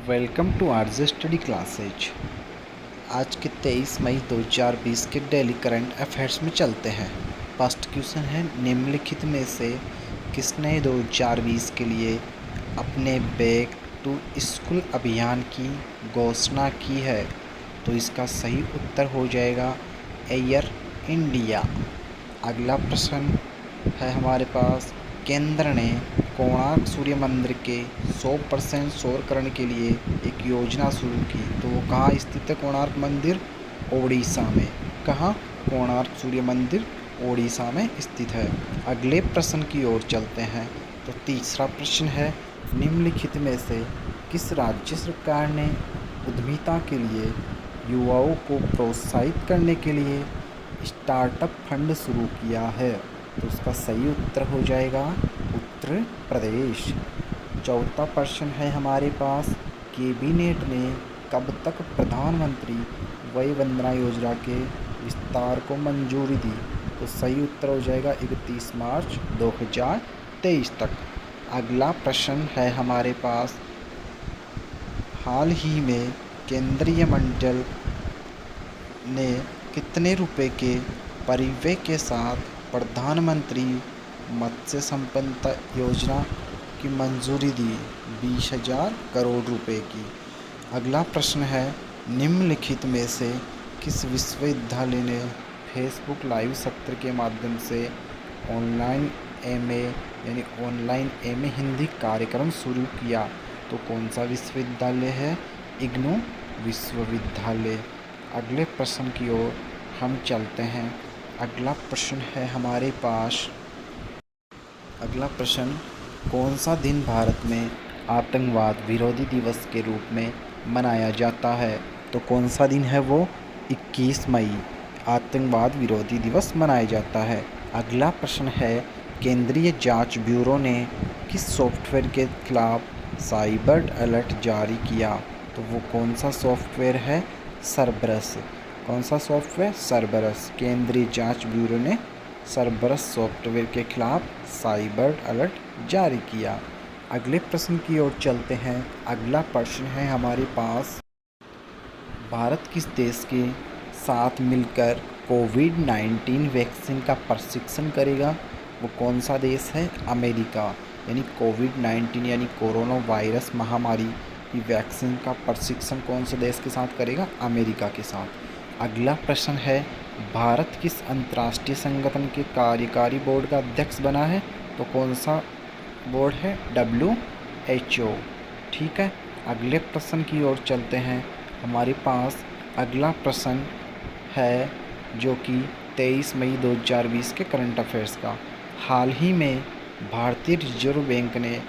Welcome to RJ study classes. आज के 23 मई 2020 के डेली करंट अफेयर्स में चलते हैं। फर्स्ट क्वेश्चन है, निम्नलिखित में से किसने 2020 के लिए अपने बैक टू स्कूल अभियान की घोषणा की है? तो इसका सही उत्तर हो जाएगा एयर इंडिया। अगला प्रश्न है हमारे पास, केंद्र ने कोणार्क सूर्य मंदिर के 100% सौरकरण के लिए एक योजना शुरू की। तो वो कहाँ स्थित है? कोणार्क मंदिर ओडिशा में। कहाँ? कोणार्क सूर्य मंदिर ओडिशा में स्थित है। अगले प्रश्न की ओर चलते हैं। तो तीसरा प्रश्न है, निम्नलिखित में से किस राज्य सरकार ने उद्यमिता के लिए युवाओं को प्रोत्साहित करने के लिए स्टार्टअप फंड शुरू किया है? तो उसका सही उत्तर हो जाएगा उत्तर प्रदेश। चौथा प्रश्न है हमारे पास, कैबिनेट ने कब तक प्रधानमंत्री वय वंदना योजना के विस्तार को मंजूरी दी? तो सही उत्तर हो जाएगा 31 मार्च 2023 तक। अगला प्रश्न है हमारे पास, हाल ही में केंद्रीय मंत्रिमंडल ने कितने रुपए के परिव्यय के साथ प्रधानमंत्री मत्स्य संपदा योजना की मंजूरी दी? 20,000 करोड़ रुपए की। अगला प्रश्न है, निम्नलिखित में से किस विश्वविद्यालय ने फेसबुक लाइव सत्र के माध्यम से ऑनलाइन एमए हिंदी कार्यक्रम शुरू किया? तो कौन सा विश्वविद्यालय है? इग्नू विश्वविद्यालय। अगले प्रश्न की ओर हम चलते हैं। अगला प्रश्न है हमारे पास, अगला प्रश्न, कौन सा दिन भारत में आतंकवाद विरोधी दिवस के रूप में मनाया जाता है? तो कौन सा दिन है वो? 21 मई आतंकवाद विरोधी दिवस मनाया जाता है। अगला प्रश्न है, केंद्रीय जांच ब्यूरो ने किस सॉफ्टवेयर के खिलाफ साइबर अलर्ट जारी किया? तो वो कौन सा सॉफ्टवेयर है? सर्बरस। कौन सा सॉफ्टवेयर? सर्बरस। केंद्रीय जांच ब्यूरो ने सर्बरस सॉफ्टवेयर के खिलाफ साइबर अलर्ट जारी किया। अगले प्रश्न की ओर चलते हैं। अगला प्रश्न है हमारे पास, भारत किस देश के साथ मिलकर कोविड-19 वैक्सीन का प्रशिक्षण करेगा? वो कौन सा देश है? अमेरिका। यानी कोविड-19 यानी कोरोना वायरस महामारी की वैक्सीन का प्रशिक्षण कौन से देश के साथ करेगा? अमेरिका के साथ। अगला प्रश्न है, भारत किस अंतर्राष्ट्रीय संगठन के कार्यकारी बोर्ड का अध्यक्ष बना है? तो कौन सा बोर्ड है? WHO। ठीक है। अगले प्रश्न की ओर चलते हैं। हमारे पास अगला प्रश्न है जो कि 23 मई 2020 के करंट अफेयर्स का। हाल ही में भारतीय रिजर्व बैंक ने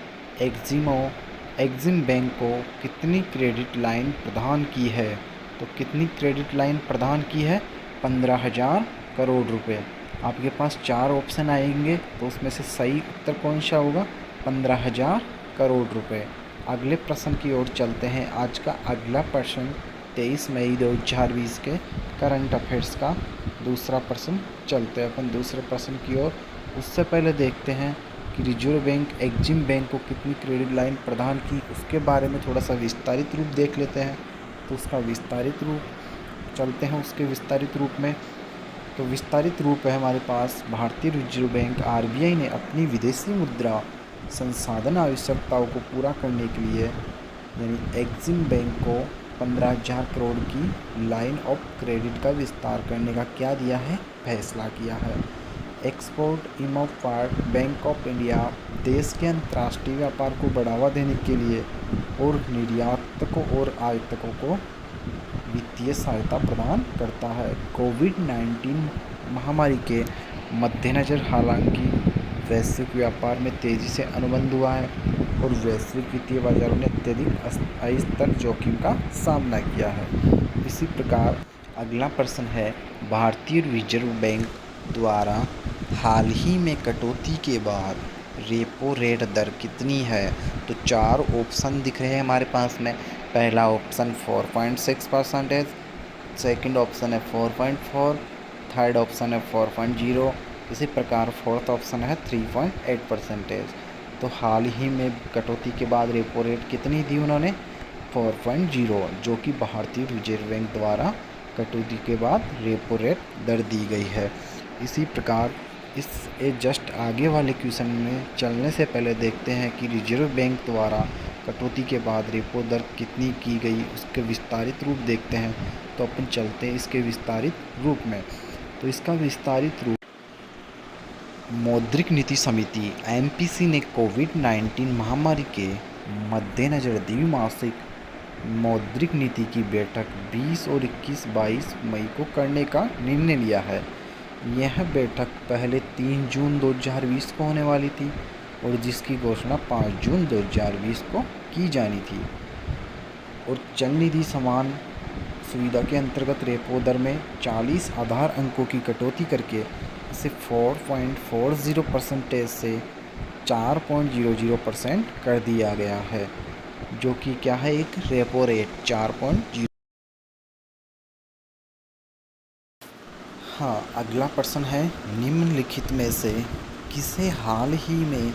एग्जिम बैंक को कितनी क्रेडिट लाइन प्रदान की है? तो कितनी क्रेडिट लाइन प्रदान की है? 15,000 करोड़ रुपए। आपके पास 4 ऑप्शन आएंगे, तो उसमें से सही उत्तर कौन सा होगा? 15,000 करोड़ रुपए। अगले प्रश्न की ओर चलते हैं। आज का अगला प्रश्न 23 मई 2020 के करंट अफेयर्स का दूसरा प्रश्न। चलते हैं अपन दूसरे प्रश्न की ओर। उससे पहले देखते हैं कि रिजर्व बैंक एग्जिम बैंक को कितनी क्रेडिट लाइन प्रदान की, उसके बारे में थोड़ा सा विस्तारित रूप देख लेते हैं। तो उसका विस्तारित रूप चलते हैं उसके विस्तारित रूप में। तो विस्तारित रूप है हमारे पास, भारतीय रिजर्व बैंक RBI ने अपनी विदेशी मुद्रा संसाधन आवश्यकताओं को पूरा करने के लिए यानी एग्जिम बैंक को 15,000 करोड़ की लाइन ऑफ क्रेडिट का विस्तार करने का क्या दिया है? फैसला किया है। Export import bank of India देश के अंतर्राष्ट्रीय व्यापार को बढ़ावा देने के लिए और निर्यातकों और आयातकों को वित्तीय सहायता प्रदान करता है। कोविड-19 महामारी के मद्देनज़र हालांकि वैश्विक व्यापार में तेज़ी से अनुबंध हुआ है और वैश्विक वित्तीय बाजारों ने अत्यधिक अस्थिर जोखिम का सामना किया है। इसी प्रकार अगला प्रश्न है, भारतीय रिजर्व बैंक द्वारा हाल ही में कटौती के बाद रेपो रेट दर कितनी है? तो 4 ऑप्शन दिख रहे हैं हमारे पास में। पहला ऑप्शन 4.6% है, सेकंड ऑप्शन है 4.4, थर्ड ऑप्शन है 4.0, इसी प्रकार फोर्थ ऑप्शन है 3.8%। तो हाल ही में कटौती के बाद रेपो रेट कितनी दी उन्होंने? 4.0, जो कि भारतीय रिजर्व बैंक द्वारा कटौती के बाद रेपो रेट दर दी गई है। इसी प्रकार इस जस्ट आगे वाले क्वेश्चन में चलने से पहले देखते हैं कि रिजर्व बैंक द्वारा कटौती के बाद रेपो दर कितनी की गई, उसके विस्तारित रूप देखते हैं। तो अपन चलते हैं इसके विस्तारित रूप में। तो इसका विस्तारित रूप, मौद्रिक नीति समिति MPC ने कोविड-19 महामारी के मद्देनज़र द्विमासिक मौद्रिक नीति की बैठक 20 और 21-22 मई को करने का निर्णय लिया है। यह बैठक पहले 3 जून 2020 को होने वाली थी और जिसकी घोषणा 5 जून 2020 को की जानी थी। और चल निधि समान सुविधा के अंतर्गत रेपो दर में 40 आधार अंकों की कटौती करके इसे 4.40% से 4.00% कर दिया गया है, जो कि क्या है, एक रेपो रेट 4.0। हाँ, अगला प्रश्न है, निम्नलिखित में से किसे हाल ही में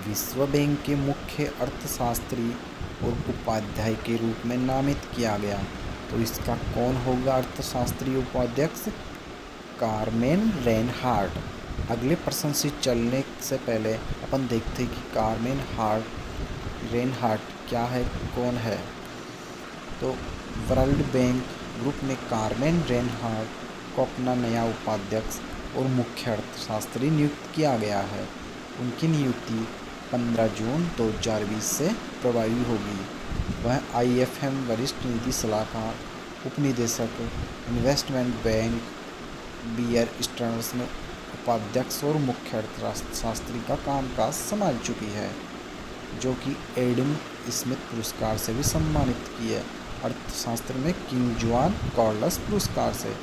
विश्व बैंक के मुख्य अर्थशास्त्री और उपाध्याय के रूप में नामित किया गया? तो इसका कौन होगा अर्थशास्त्री उपाध्यक्ष? Carmen Reinhart. अगले प्रश्न से चलने से पहले अपन देखते हैं कि कारमेन रेनहार्ट क्या है, कौन है। तो वर्ल्ड बैंक ग्रुप में कारमेन रेनहार्ट को अपना नया उपाध्यक्ष और मुख्य अर्थशास्त्री नियुक्त किया गया है। उनकी नियुक्ति 15 जून 2020 से प्रभावी होगी। वह IFM वरिष्ठ नीति सलाहकार, उपनिदेशक, इन्वेस्टमेंट बैंक बियर स्टर्न्स में उपाध्यक्ष और मुख्य अर्थशास्त्री का कामकाज संभाल चुकी है, जो कि एडम स्मिथ पुरस्कार से भी सम्मानित की है। अर्थशास्त्र में किंग जुआन कार्लोस पुरस्कार से